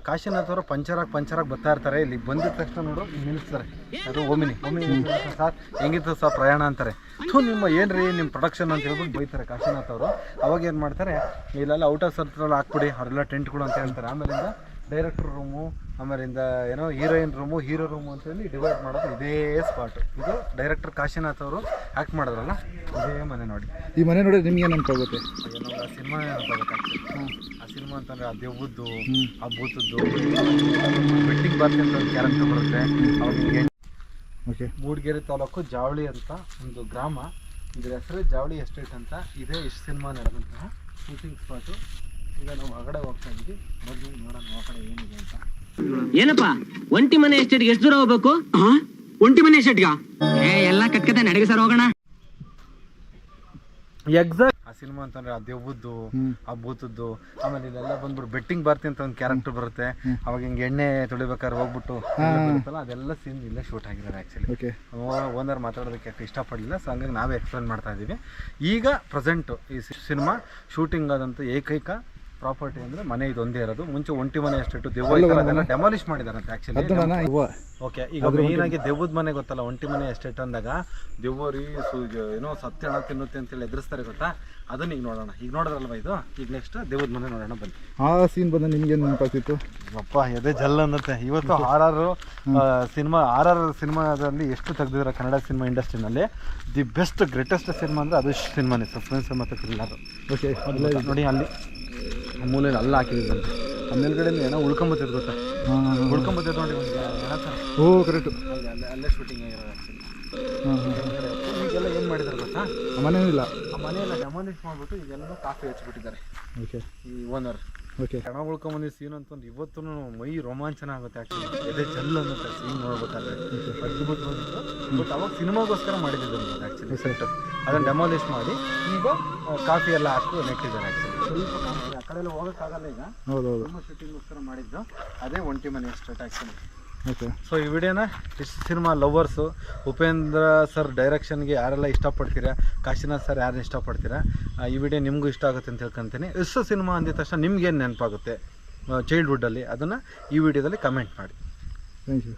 ಕಾಶಿನಾಥ್ ಅವರು ಪಂಚರಾಗಿ ಬರ್ತಾ ಇರ್ತಾರೆ. ಇಲ್ಲಿ ಬಂದಿದ ತಕ್ಷಣ ನೋಡು ನಿಲ್ಲಿಸ್ತಾರೆ. ಅದು ಓಮಿನಿ ಸರ್ ಹೆಂಗಿತ್ತು ಸರ್ ಪ್ರಯಾಣ ಅಂತಾರೆ. ನಿಮ್ಮ ಏನ್ರಿ ನಿಮ್ಮ ಪ್ರೊಡಕ್ಷನ್ ಅಂತ ಹೇಳ್ಬಿಟ್ಟು ಬೈತಾರೆ ಕಾಶಿನಾಥ್ ಅವರು. ಅವಾಗ ಏನು ಮಾಡ್ತಾರೆ, ಇಲ್ಲೆಲ್ಲ ಔಟ್ ಆಫ್ ಸರ್ಕಲ್ ಹಾಕ್ಬಿಡಿ ಅವರೆಲ್ಲ ಟೆಂಟ್ಗಳು ಅಂತ ಹೇಳ್ತಾರೆ. ಆಮೇಲಿಂದ ಡೈರೆಕ್ಟರ್ ರೂಮು, ಆಮೇಲಿಂದ ಏನೋ ಹೀರೋಯಿನ್ ರೂಮು, ಹೀರೋ ರೂಮು ಅಂತೇಳಿ ಡಿವೈಡ್ ಮಾಡೋದು ಇದೇ ಸ್ಪಾಟ್. ಇದು ಡೈರೆಕ್ಟರ್ ಕಾಶಿನಾಥ್ ಅವರು ಆ್ಯಕ್ಟ್ ಮಾಡಿದ್ರಲ್ಲ ಇದೇ ಮನೆ ನೋಡಿ. ಈ ಮನೆ ನೋಡಿ ನಿಮ್ಗೆ ಏನು ನೆನಪಾಗುತ್ತೆ? ಏನೋ ಆ ಸಿನಿಮಾ ನೆನಪಾಗುತ್ತೆ ಆ್ಯಕ್ಚುಲಿ. ಆ ಸಿನಿಮಾ ಅಂತಂದರೆ ಆ ದೆವ್ವದ್ದು, ಆ ಭೂತದ್ದು, ಬೆಟ್ಟಿಂಗ್ ಬಾರ್ತಿ ಅಂತ ಒಂದು ಕ್ಯಾರೆಕ್ಟರ್ ಬರುತ್ತೆ. ಅವಾಗ ಓಕೆ, ಮೂಡಿಗೆರೆ ತಾಲೂಕು ಜಾವಳಿ ಅಂತ ಒಂದು ಗ್ರಾಮ, ಇದ್ರ ಹೆಸರು ಜಾವಳಿ ಎಸ್ಟೇಟ್ ಅಂತ. ಇದೇ ಇಷ್ಟು ಸಿನಿಮಾ ನಡೆದಂತಹ ಶೂಟಿಂಗ್ ಸ್ಪಾಟು. ಈಗ ನಾವು ಹೊರಗಡೆ ಹೋಗ್ತಾ ಇದ್ವಿ, ಮೊದಲು ನೋಡೋಣ ಹೊರಗಡೆ ಏನಿದೆ ಅಂತ. ಏನಪ್ಪ ಒಂಟಿ ಮನೆ ಎಸ್ಟೇಟ್ಗೆ ಎಷ್ಟು ದೂರ ಹೋಗ್ಬೇಕು? ಒಂಟಿ ಮನೆ ಎಸ್ಟೇಟ್ಗ ಎಲ್ಲ ಕಟ್ಕತೆ ನಡಗೆ ಸರ್ ಹೋಗೋಣ. ಎಕ್ಸಾಕ್ಟ್ ಆ ಸಿನಿಮಾ ಅಂತಂದ್ರೆ ಆ ದೆವ್ವದ್ದು, ಆ ಭೂತದ್ದು, ಆಮೇಲೆ ಇಲ್ಲೆಲ್ಲ ಬಂದ್ಬಿಟ್ಟು ಬೆಟ್ಟಿಂಗ್ ಬಾರ್ತಿ ಅಂತ ಒಂದು ಕ್ಯಾರೆಕ್ಟರ್ ಬರುತ್ತೆ. ಅವಾಗ ಹಿಂಗೆ ಎಣ್ಣೆ ತೊಳಿಬೇಕಾದ್ರೆ ಹೋಗ್ಬಿಟ್ಟು ಬರುತ್ತಲ್ಲ, ಅದೆಲ್ಲ ಸೀನ್ ಇಲ್ಲೇ ಶೂಟ್ ಆಗಿರೋದು ಆ್ಯಕ್ಚುಲಿ. ಓನರ್ ಮಾತಾಡೋದಕ್ಕೆ ಇಷ್ಟಪಡಲಿಲ್ಲ, ಸೊ ಹಂಗಾಗಿ ನಾವೇ ಎಕ್ಸ್ಪ್ಲೇನ್ ಮಾಡ್ತಾ ಇದ್ದೀವಿ. ಈಗ ಪ್ರೆಸೆಂಟು ಈ ಸಿನಿಮಾ ಶೂಟಿಂಗ್ ಆದಂಥ ಏಕೈಕ ಪ್ರಾಪರ್ಟಿ ಅಂದರೆ ಮನೆ ಇದೊಂದೇ ಇರೋದು. ಮುಂಚೆ ಒಂಟಿ ಮನೆ ಎಸ್ಟೇಟು ದೆವ್ವ ಅದೆಲ್ಲ ಡೆಮಾಲಿಷ್ ಮಾಡಿದಾರಂತೆ ಆ್ಯಕ್ಚುಲಿ. ಓಕೆ, ಈಗ ಮೇಯ್ನಾಗಿ ದೆವ್ವದ ಮನೆ ಗೊತ್ತಲ್ಲ, ಒಂಟಿ ಮನೆ ಎಸ್ಟೇಟ್ ಅಂದಾಗ ದೆವ್ವರಿ ಏನೋ ಸತ್ಯ ಹಣ ತಿನ್ನುತ್ತೆ ಅಂತೇಳಿ ಎದುರಿಸ್ತಾರೆ ಗೊತ್ತಾ, ಅದನ್ನ ಈಗ ನೋಡೋಣ. ಈಗ ನೋಡೋದ್ರಲ್ವ ಇದು, ಈಗ ನೆಕ್ಸ್ಟ್ ದೆವ್ವದ ಮನೆ ನೋಡೋಣ ಬನ್ನಿ. ಆ ಸೀನ್ ಬಂದ ನಿಮ್ಗೇನು ನೆನಪಾಗ್ತಿತ್ತು? ಅಪ್ಪ ಎದೆ ಜಲ್ ಅನ್ನತ್ತೆ. ಇವತ್ತು ಆರ್ ಸಿನಿಮಾದಲ್ಲಿ ಎಷ್ಟು ತೆಗೆದಿದ್ದಾರೆ ಕನ್ನಡ ಸಿನಿಮಾ ಇಂಡಸ್ಟ್ರಿನಲ್ಲಿ. ದಿ ಬೆಸ್ಟ್ ಗ್ರೇಟೆಸ್ಟ್ ಸಿನಿಮಾ ಅಂದರೆ ಅದು ಸಿನಿಮಾನೇ, ಸಸ್ಪೆನ್ಸ್ ಮತ್ತು ಥ್ರಿಲ್ಲರ್. ಓಕೆ, ನೋಡಿ ಅಲ್ಲಿ ಮೂಲೆಯಲ್ಲಿ ಅಲ್ಲ ಹಾಕಿದಂತೆ, ಆ ಮೇಲ್ಗಡೆ ಏನೋ ಉಳ್ಕೊಂಬತ್ತಿದ್ದು ಗೊತ್ತಾ, ಉಳ್ಕೊಂಬತ್ತಿದ್ದು ನೋಡಿ ಒಂದು ಏನೋ ಸರ್. ಓ ಕರೆಕ್ಟು, ಅಲ್ಲೇ ಶೂಟಿಂಗ್ ಆಗಿರೋದು ಆ್ಯಕ್ಚುಲಿ. ಈಗೆಲ್ಲ ಏನು ಮಾಡಿದ್ದಾರೆ ಗೊತ್ತಾ, ಮನೆಯಿಲ್ಲ, ಆ ಮನೆಯೆಲ್ಲ ಡೆಮಾಲಿಷ್ ಮಾಡಿಬಿಟ್ಟು ಈಗೆಲ್ಲ ಕಾಫಿ ಹಚ್ಚಿಬಿಟ್ಟಿದ್ದಾರೆ ಓಕೆ ಈ ಓನರ್. ಓಕೆ, ಕಣ ಉಳ್ಕೊಂಬಂದಿದ್ದು ಸೀನ್ ಅಂತಂದು ಇವತ್ತು ಮೈ ರೋಮಾಂಚನ ಆಗುತ್ತೆ ಆ್ಯಕ್ಚುಲಿ. ಎದೆ ಜಲ್ ಅನ್ನುತ್ತೆ ಸೀನ್ ನೋಡ್ಬೇಕಾದ್ರೆ, ಅದ್ಭುತ ಹೋಗಿತ್ತು. ಬಟ್ ಅವಾಗ ಸಿನಿಮಾಗೋಸ್ಕರ ಮಾಡಿದ್ದು ಆ್ಯಕ್ಚುಲಿ ಸೆಟ್. ಅದನ್ನು ಡೆಮಾಲಿಷ್ ಮಾಡಿ ಈಗ ಕಾಫಿ ಎಲ್ಲ ಹಾಕಿ ನೆಟ್ಟಿದ್ದಾರೆ ಆ್ಯಕ್ಚುಲಿ. ಸ್ವಲ್ಪ ಕಾಫಿ ಆ ಕಡೆ ಎಲ್ಲ ಹೋಗೋಕ್ಕಾಗಲ್ಲ ಈಗ, ಹೌದೌದು, ತುಂಬ ಶೂಟಿಂಗೋಸ್ಕರ ಮಾಡಿದ್ದು ಅದೇ ಒಂಟಿ ಮನೆ ಎಸ್ಟೇಟ್ ಆ್ಯಕ್ಚುಲಿ. ಓಕೆ, ಸೊ ಈ ವಿಡಿಯೋನ ಇಷ್ಟು ಸಿನಿಮಾ ಲವರ್ಸು, ಉಪೇಂದ್ರ ಸರ್ ಡೈರೆಕ್ಷನ್ಗೆ ಯಾರೆಲ್ಲ ಇಷ್ಟಪಡ್ತೀರಾ, ಕಾಶಿನಾಥ್ ಸರ್ ಯಾರನ್ನ ಇಷ್ಟಪಡ್ತೀರಾ, ಈ ವಿಡಿಯೋ ನಿಮಗೂ ಇಷ್ಟ ಆಗುತ್ತೆ ಅಂತ ಹೇಳ್ಕೊತೀನಿ. ಇಷ್ಟು ಸಿನಿಮಾ ಅಂದಿದ ತಕ್ಷಣ ನಿಮ್ಗೇನು ನೆನಪಾಗುತ್ತೆ ಚೈಲ್ಡ್ಹುಡ್ಡಲ್ಲಿ, ಅದನ್ನು ಈ ವಿಡಿಯೋದಲ್ಲಿ ಕಮೆಂಟ್ ಮಾಡಿ. Thank you.